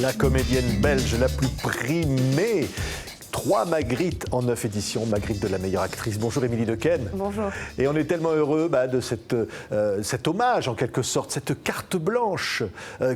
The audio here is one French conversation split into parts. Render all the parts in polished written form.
La comédienne belge la plus primée. 3 Magritte en 9 éditions, Magritte de la meilleure actrice. Bonjour Émilie Dequesne. Bonjour. Et on est tellement heureux de cet hommage, en quelque sorte, cette carte blanche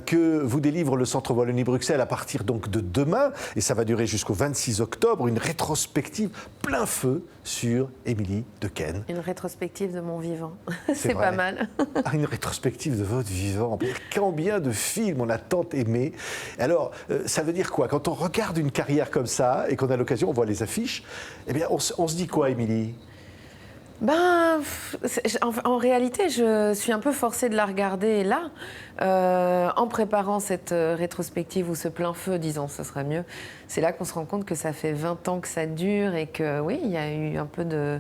que vous délivre le Centre Wallonie-Bruxelles à partir donc de demain. Et ça va durer jusqu'au 26 octobre, une rétrospective plein feu sur Émilie Dequesne. Une rétrospective de mon vivant, c'est vrai. Pas mal. Une rétrospective de votre vivant. Combien de films on a tant aimé. Alors, ça veut dire quoi? Quand on regarde une carrière comme ça et qu'on a l'occasion, on voit les affiches, eh bien, on se dit quoi, Émilie? En réalité, je suis un peu forcée de la regarder là, en préparant cette rétrospective ou ce plein feu, disons, ce sera mieux. C'est là qu'on se rend compte que ça fait 20 ans que ça dure et que, oui, il y a eu un peu de...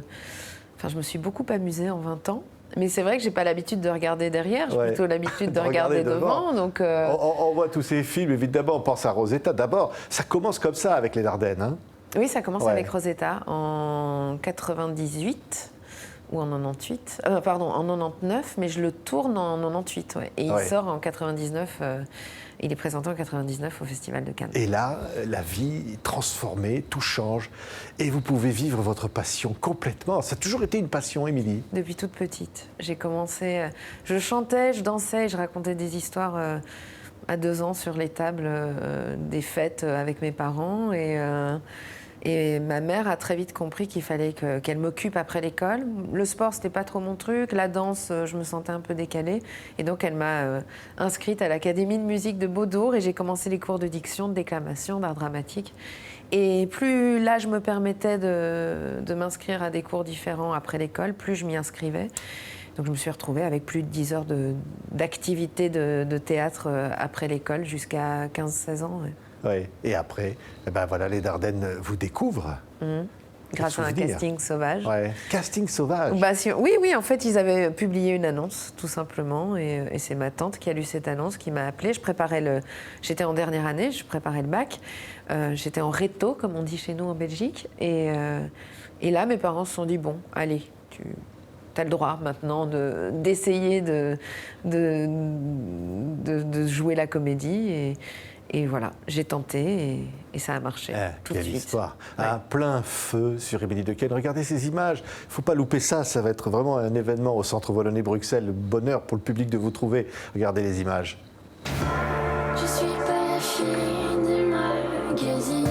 Enfin, je me suis beaucoup amusée en 20 ans. Mais c'est vrai que j'ai pas l'habitude de regarder derrière, j'ai plutôt l'habitude de regarder devant. Donc on voit tous ces films, évidemment, on pense à Rosetta. D'abord, ça commence comme ça avec les Dardennes, hein? Oui, ça commence avec Rosetta en 98 ou en 98, en 99, mais je le tourne en 98, ouais. Et il sort en 99, il est présenté en 99 au Festival de Cannes. Et là, la vie est transformée, tout change, et vous pouvez vivre votre passion complètement. Ça a toujours été une passion, Émilie? Depuis toute petite. J'ai commencé, je chantais, je dansais, je racontais des histoires à 2 ans sur les tables des fêtes avec mes parents, et ma mère a très vite compris qu'il fallait qu'elle m'occupe après l'école. Le sport, c'était pas trop mon truc. La danse, je me sentais un peu décalée. Et donc, elle m'a inscrite à l'Académie de musique de Beaudour. Et j'ai commencé les cours de diction, de déclamation, d'art dramatique. Et plus l'âge me permettait de m'inscrire à des cours différents après l'école, plus je m'y inscrivais. Donc, je me suis retrouvée avec plus de 10 heures d'activité de théâtre après l'école jusqu'à 15-16 ans. Ouais. Oui, et après, voilà, les Dardennes vous découvrent. Grâce à un casting sauvage. Ouais. Casting sauvage. Oui, en fait, ils avaient publié une annonce, tout simplement, et c'est ma tante qui a lu cette annonce, qui m'a appelée. J'étais en dernière année, je préparais le bac. J'étais en réto, comme on dit chez nous en Belgique. Et là, mes parents se sont dit, bon, allez, tu as le droit maintenant d'essayer de jouer la comédie. Et voilà, j'ai tenté et ça a marché tout de suite. Quelle histoire, plein feu sur Émilie Dequesne. Regardez ces images, il ne faut pas louper ça, ça va être vraiment un événement au Centre Wallonie-Bruxelles. Le bonheur pour le public de vous trouver. Regardez les images. Je suis pas la fille des magazines.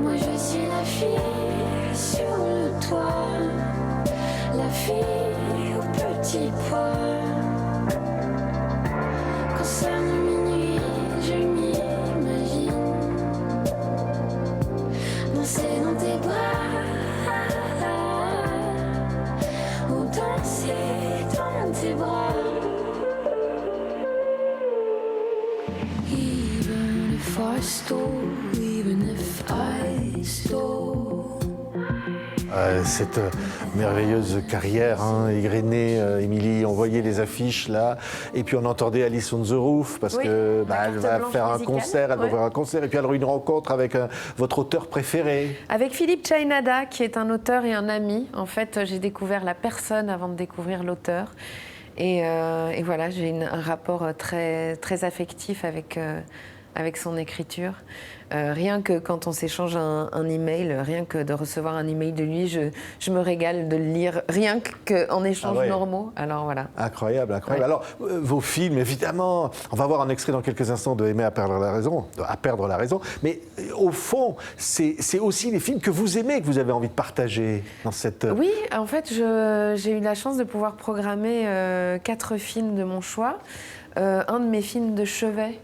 Moi je suis la fille sur le toit, la fille au petit pois. Quand sonne minuit, je m'imagine danser dans tes bras ou danser dans tes bras. Even if I stole, even if I stole. Cette merveilleuse carrière égrenée, Émilie, on voyait les affiches là, et puis on entendait Alice on the Roof, parce que elle va faire un concert, elle va faire un concert, et puis elle aura une rencontre avec votre auteur préféré. Avec Philippe Chainada, qui est un auteur et un ami. En fait, j'ai découvert la personne avant de découvrir l'auteur. Et voilà, j'ai un rapport très, très affectif avec son écriture. Rien que quand on s'échange un email, rien que de recevoir un email de lui, je me régale de le lire, rien qu'en échanges normaux. Alors voilà. Incroyable, incroyable. Ouais. Alors, vos films, évidemment, on va voir un extrait dans quelques instants de Aimer à perdre la raison, mais au fond, c'est aussi les films que vous aimez, que vous avez envie de partager dans cette... Oui, en fait, j'ai eu la chance de pouvoir programmer 4 films de mon choix. Un de mes films de chevet,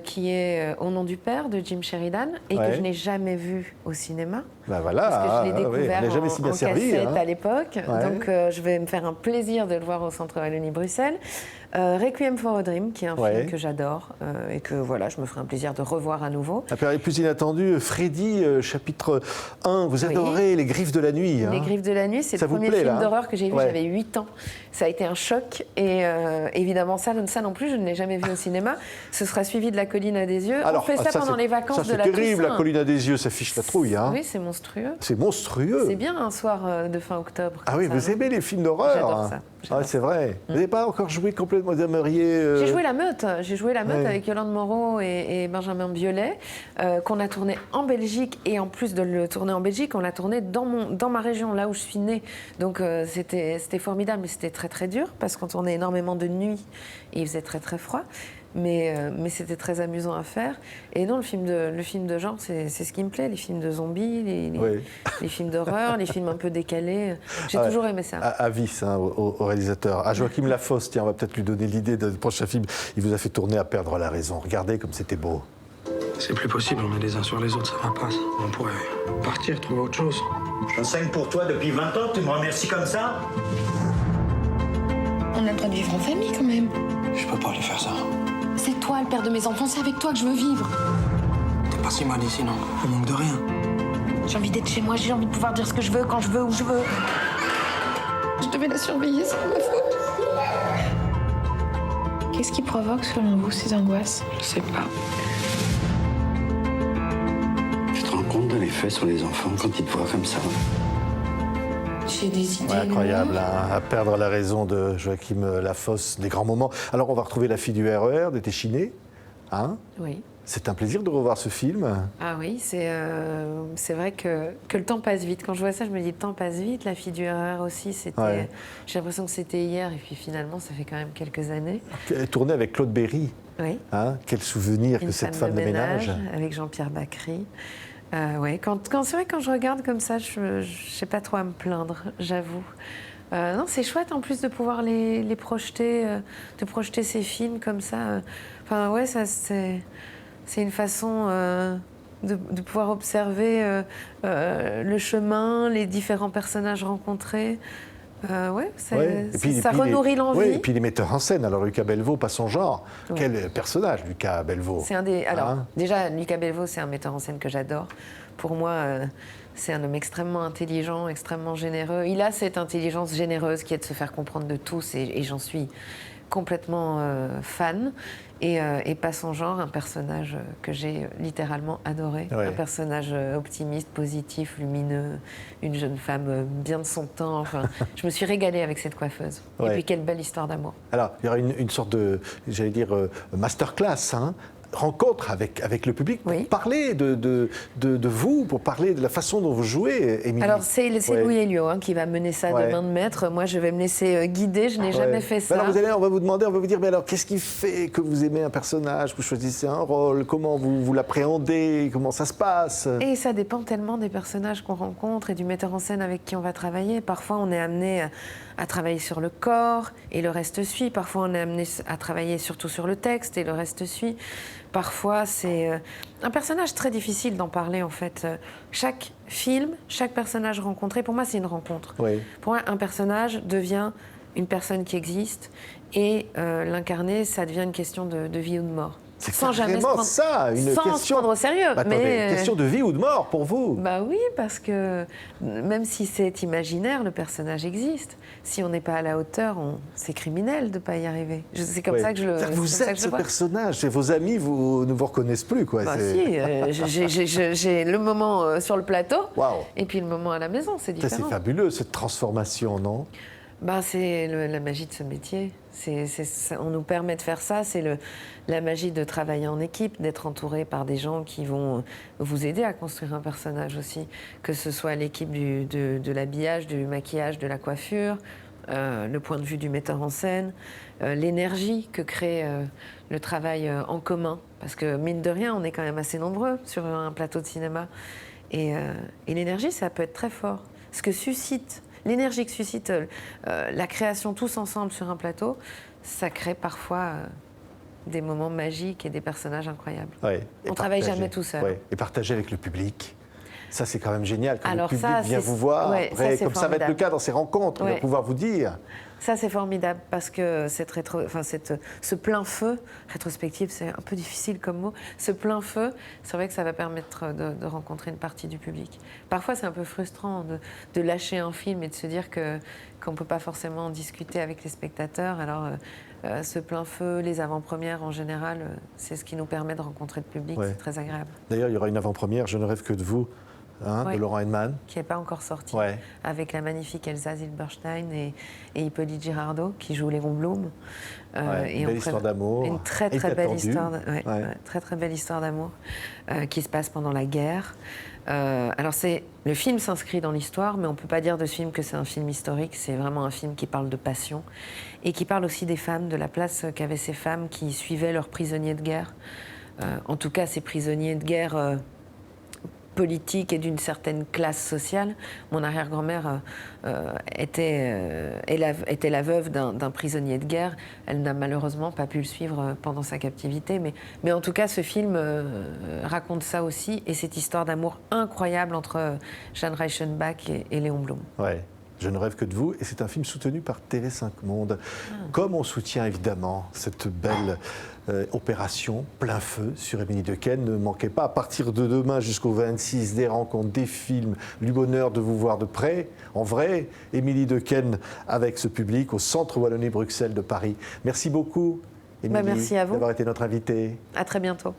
qui est Au nom du père de Jim Sheridan et que je n'ai jamais vu au cinéma. Voilà, parce que je l'ai découvert en cassette à l'époque. Ouais. Donc je vais me faire un plaisir de le voir au Centre Wallonie-Bruxelles. Requiem for a Dream, qui est un film que j'adore et que voilà, je me ferai un plaisir de revoir à nouveau. La période plus inattendue, Freddy, chapitre 1, vous adorez Les Griffes de la nuit. Les Griffes de la nuit, c'est le premier film d'horreur que j'ai vu, j'avais 8 ans. Ça a été un choc et évidemment ça non plus, je ne l'ai jamais vu au cinéma. Ce sera suivi suivi de La colline à des yeux. Alors, on fait ça pendant les vacances de la c'est terrible, Toussaint. La colline à des yeux, ça fiche la trouille. Hein. Oui, c'est monstrueux. C'est monstrueux. C'est bien un soir de fin octobre. Ah oui, comme ça, vous non? aimez les films d'horreur. J'adore ça. Ah, c'est vrai. Vous n'avez pas encore joué complètement, vous aimeriez... J'ai joué La Meute. J'ai joué La Meute Ouais. avec Yolande Moreau et Benjamin Biolay, qu'on a tourné en Belgique. Et en plus de le tourner en Belgique, on l'a tourné dans ma région, là où je suis née. Donc c'était formidable, mais c'était très très dur parce qu'on tournait énormément de nuit et il faisait très très froid. Mais c'était très amusant à faire. Et non, le film de genre, c'est ce qui me plaît. Les films de zombies, Oui. les films d'horreur, les films un peu décalés. J'ai Ah ouais. toujours aimé ça. Avis hein, au réalisateur. À Joachim Lafosse, tiens, on va peut-être lui donner l'idée du prochain film. Il vous a fait tourner À perdre la raison. Regardez comme c'était beau. C'est plus possible, on est les uns sur les autres, ça va pas. On pourrait partir, trouver autre chose. J'enseigne pour toi depuis 20 ans, tu me remercies comme ça? On a le droit de vivre en famille quand même. Je peux pas aller faire ça. C'est toi le père de mes enfants, c'est avec toi que je veux vivre. T'es pas si mal ici, non? On manque de rien. J'ai envie d'être chez moi, j'ai envie de pouvoir dire ce que je veux, quand je veux, où je veux. Je devais la surveiller, c'est ma faute. Qu'est-ce qui provoque selon vous ces angoisses? Je sais pas. Tu te rends compte de l'effet sur les enfants quand ils te voient comme ça? J'ai des idées. Ouais, incroyable, hein. À perdre la raison de Joachim Lafosse, des grands moments. Alors, on va retrouver La fille du RER de Téchiné. Hein, Oui. c'est un plaisir de revoir ce film. Ah oui, c'est vrai que le temps passe vite. Quand je vois ça, je me dis le temps passe vite. La fille du RER aussi, c'était. Ouais. J'ai l'impression que c'était hier, et puis finalement, ça fait quand même quelques années. Tourné avec Claude Berry. Oui. Hein, quel souvenir Une que cette femme de ménage. avec Jean-Pierre Bacry. Ouais, c'est vrai, quand je regarde comme ça, je sais pas trop à me plaindre, j'avoue. Non, c'est chouette en plus de pouvoir les projeter, de projeter ces films comme ça. Enfin, ouais, ça c'est une façon de pouvoir observer le chemin, les différents personnages rencontrés. Ouais, ça renourrit l'envie. Ouais, et puis les metteurs en scène. Alors Lucas Bellevaux, pas son genre. Ouais. Quel personnage, Lucas Bellevaux. C'est un des. Alors, Hein, déjà, Lucas Bellevaux, c'est un metteur en scène que j'adore. Pour moi, c'est un homme extrêmement intelligent, extrêmement généreux. Il a cette intelligence généreuse qui est de se faire comprendre de tous, et j'en suis complètement fan. Et pas son genre, un personnage que j'ai littéralement adoré. Ouais. Un personnage optimiste, positif, lumineux, une jeune femme bien de son temps. Enfin, je me suis régalée avec cette coiffeuse. Ouais. Et puis, quelle belle histoire d'amour. Alors, il y aura une sorte de, j'allais dire, masterclass, hein, rencontre avec le public pour Oui. parler de vous, pour parler de la façon dont vous jouez, Émilie. Alors, c'est Ouais. Louis Elio qui va mener ça Ouais. de main de maître. Moi, je vais me laisser guider. Je n'ai jamais fait ça. Alors on va vous demander, on va vous dire, mais alors qu'est-ce qui fait que vous aimez un personnage, que vous choisissez un rôle, comment vous l'appréhendez, comment ça se passe? Et ça dépend tellement des personnages qu'on rencontre et du metteur en scène avec qui on va travailler. Parfois, on est amené à travailler sur le corps et le reste suit. Parfois, on est amené à travailler surtout sur le texte et le reste suit. Parfois, c'est un personnage très difficile d'en parler, en fait. Chaque film, chaque personnage rencontré, pour moi, c'est une rencontre. Oui. Pour moi, un personnage devient une personne qui existe et l'incarner, ça devient une question de vie ou de mort. C'est Sans jamais se carrément prendre, ça, une sans question. se prendre au sérieux. Attendez, mais question de vie ou de mort pour vous. bah oui, parce que même si c'est imaginaire, le personnage existe. Si on n'est pas à la hauteur, c'est criminel de ne pas y arriver. C'est comme Oui. ça que je le C'est-à-dire que vous c'est comme ça êtes que je ce le vois. personnage, et vos amis ne vous reconnaissent plus, quoi. Bah C'est- si, j'ai le moment sur le plateau Waouh. et puis le moment à la maison, c'est Ça, différent. c'est fabuleux, cette transformation, non? Bah, c'est la magie de ce métier. On nous permet de faire ça. C'est la magie de travailler en équipe, d'être entouré par des gens qui vont vous aider à construire un personnage aussi. Que ce soit l'équipe de l'habillage, du maquillage, de la coiffure, le point de vue du metteur en scène, l'énergie que crée le travail en commun. Parce que, mine de rien, on est quand même assez nombreux sur un plateau de cinéma. Et l'énergie, ça peut être très fort. Ce que suscite... L'énergie que suscite la création tous ensemble sur un plateau, ça crée parfois des moments magiques et des personnages incroyables. Ouais. Et On travaille partager. jamais tout seul. Ouais. Et partager avec le public. Ça, c'est quand même génial. Quand Alors le public ça, vient c'est- vous voir, ouais, après, ça, c'est comme ça va être le formidable. cas dans ces rencontres, il va Ouais. pouvoir vous dire. Ça, c'est formidable parce que ce plein feu, rétrospective, c'est un peu difficile comme mot, ce plein feu, c'est vrai que ça va permettre de rencontrer une partie du public. Parfois, c'est un peu frustrant de lâcher un film et de se dire qu'on ne peut pas forcément en discuter avec les spectateurs. Alors, ce plein feu, les avant-premières en général, c'est ce qui nous permet de rencontrer le public, c'est très agréable. D'ailleurs, il y aura une avant-première, Je ne rêve que de vous, de Laurent Heinemann. Qui n'est pas encore sorti, avec la magnifique Elsa Zilberstein et Hippolyte Girardot, qui joue Léon Blum. Une belle histoire d'amour. Une très belle histoire, très belle histoire d'amour qui se passe pendant la guerre. Alors le film s'inscrit dans l'histoire, mais on ne peut pas dire de ce film que c'est un film historique. C'est vraiment un film qui parle de passion et qui parle aussi des femmes, de la place qu'avaient ces femmes qui suivaient leurs prisonniers de guerre. En tout cas, ces prisonniers de guerre politique et d'une certaine classe sociale. Mon arrière-grand-mère était la veuve d'un prisonnier de guerre. Elle n'a malheureusement pas pu le suivre pendant sa captivité. Mais en tout cas, ce film raconte ça aussi. Et cette histoire d'amour incroyable entre Jeanne Reichenbach et Léon Blum. Ouais. Je ne rêve que de vous, et c'est un film soutenu par TV5 Monde. Comme on soutient évidemment cette belle opération plein feu sur Émilie Dequesne, ne manquez pas, à partir de demain jusqu'au 26, des rencontres, des films, du bonheur de vous voir de près, en vrai, Émilie Dequesne avec ce public au Centre Wallonie-Bruxelles de Paris. Merci beaucoup, Émilie, merci à vous d'avoir été notre invitée. À très bientôt.